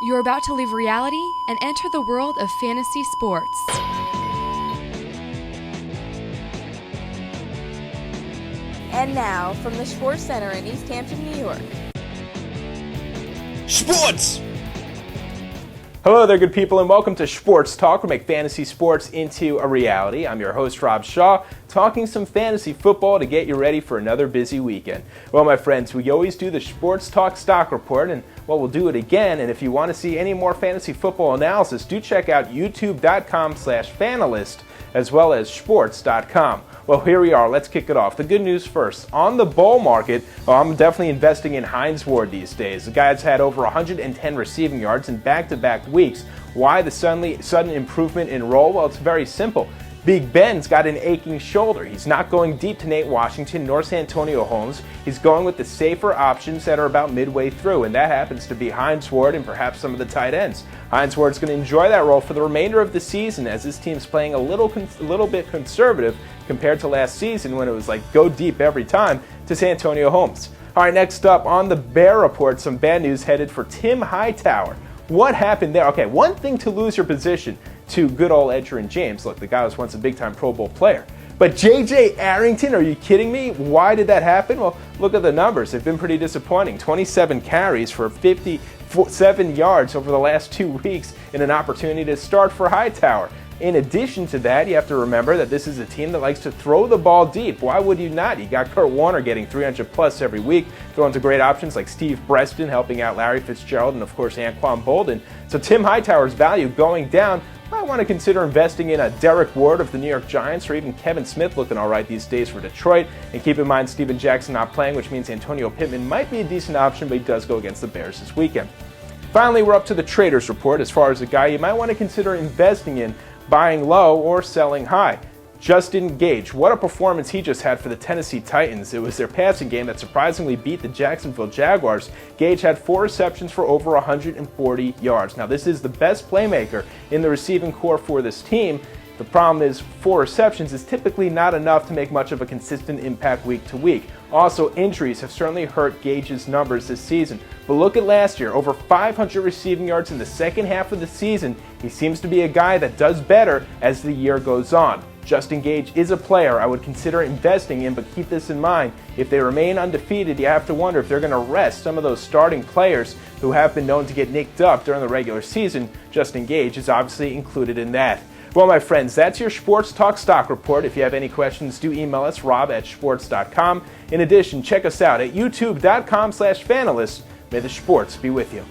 You're about to leave reality and enter the world of fantasy sports. And now, from the Sports Center in East Hampton, New York. Sports! Hello there, good people, and welcome to Sports Talk. We make fantasy sports into a reality. I'm your host, Rob Shaw, talking some fantasy football to get you ready for another busy weekend. Well, my friends, we always do the Sports Talk Stock Report, and well, we'll do it again. And if you want to see any more fantasy football analysis, do check out youtube.com/fanalist as well as sports.com. Well, here we are. Let's kick it off. The good news first. On the bull market, I'm definitely investing in Hines Ward these days. The guy's had over 110 receiving yards in back-to-back weeks. Why the sudden improvement in role? Well, it's very simple. Big Ben's got an aching shoulder. He's not going deep to Nate Washington nor Santonio Holmes. He's going with the safer options that are about midway through, and that happens to be Hines Ward and perhaps some of the tight ends. Hines Ward's going to enjoy that role for the remainder of the season as this team's playing a little bit conservative compared to last season when it was like go deep every time to Santonio Holmes. All right, next up on the Bear Report, some bad news headed for Tim Hightower. What happened there? Okay, one thing to lose your position to good old Edgerrin James. Look, the guy was once a big-time Pro Bowl player. But J.J. Arrington, are you kidding me? Why did that happen? Well, look at the numbers. They've been pretty disappointing. 27 carries for 57 yards over the last 2 weeks in an opportunity to start for Hightower. In addition to that, you have to remember that this is a team that likes to throw the ball deep. Why would you not? You got Kurt Warner getting 300 plus every week, throwing to great options like Steve Breston helping out Larry Fitzgerald and, of course, Anquan Bolden. So Tim Hightower's value going down. I want to consider investing in a Derek Ward of the New York Giants or even Kevin Smith looking all right these days for Detroit. And keep in mind Steven Jackson not playing, which means Antonio Pittman might be a decent option, but he does go against the Bears this weekend. Finally, we're up to the Traders Report as far as a guy you might want to consider investing in, buying low or selling high. Justin Gage, what a performance he just had for the Tennessee Titans. It was their passing game that surprisingly beat the Jacksonville Jaguars. Gage had 4 receptions for over 140 yards. Now, this is the best playmaker in the receiving corps for this team. The problem is 4 receptions is typically not enough to make much of a consistent impact week to week. Also, injuries have certainly hurt Gage's numbers this season. But look at last year, over 500 receiving yards in the second half of the season. He seems to be a guy that does better as the year goes on. Justin Gage is a player I would consider investing in, but keep this in mind. If they remain undefeated, you have to wonder if they're going to rest some of those starting players who have been known to get nicked up during the regular season. Justin Gage is obviously included in that. Well, my friends, that's your Sports Talk Stock Report. If you have any questions, do email us, rob@sports.com. In addition, check us out at youtube.com/fanalist. May the sports be with you.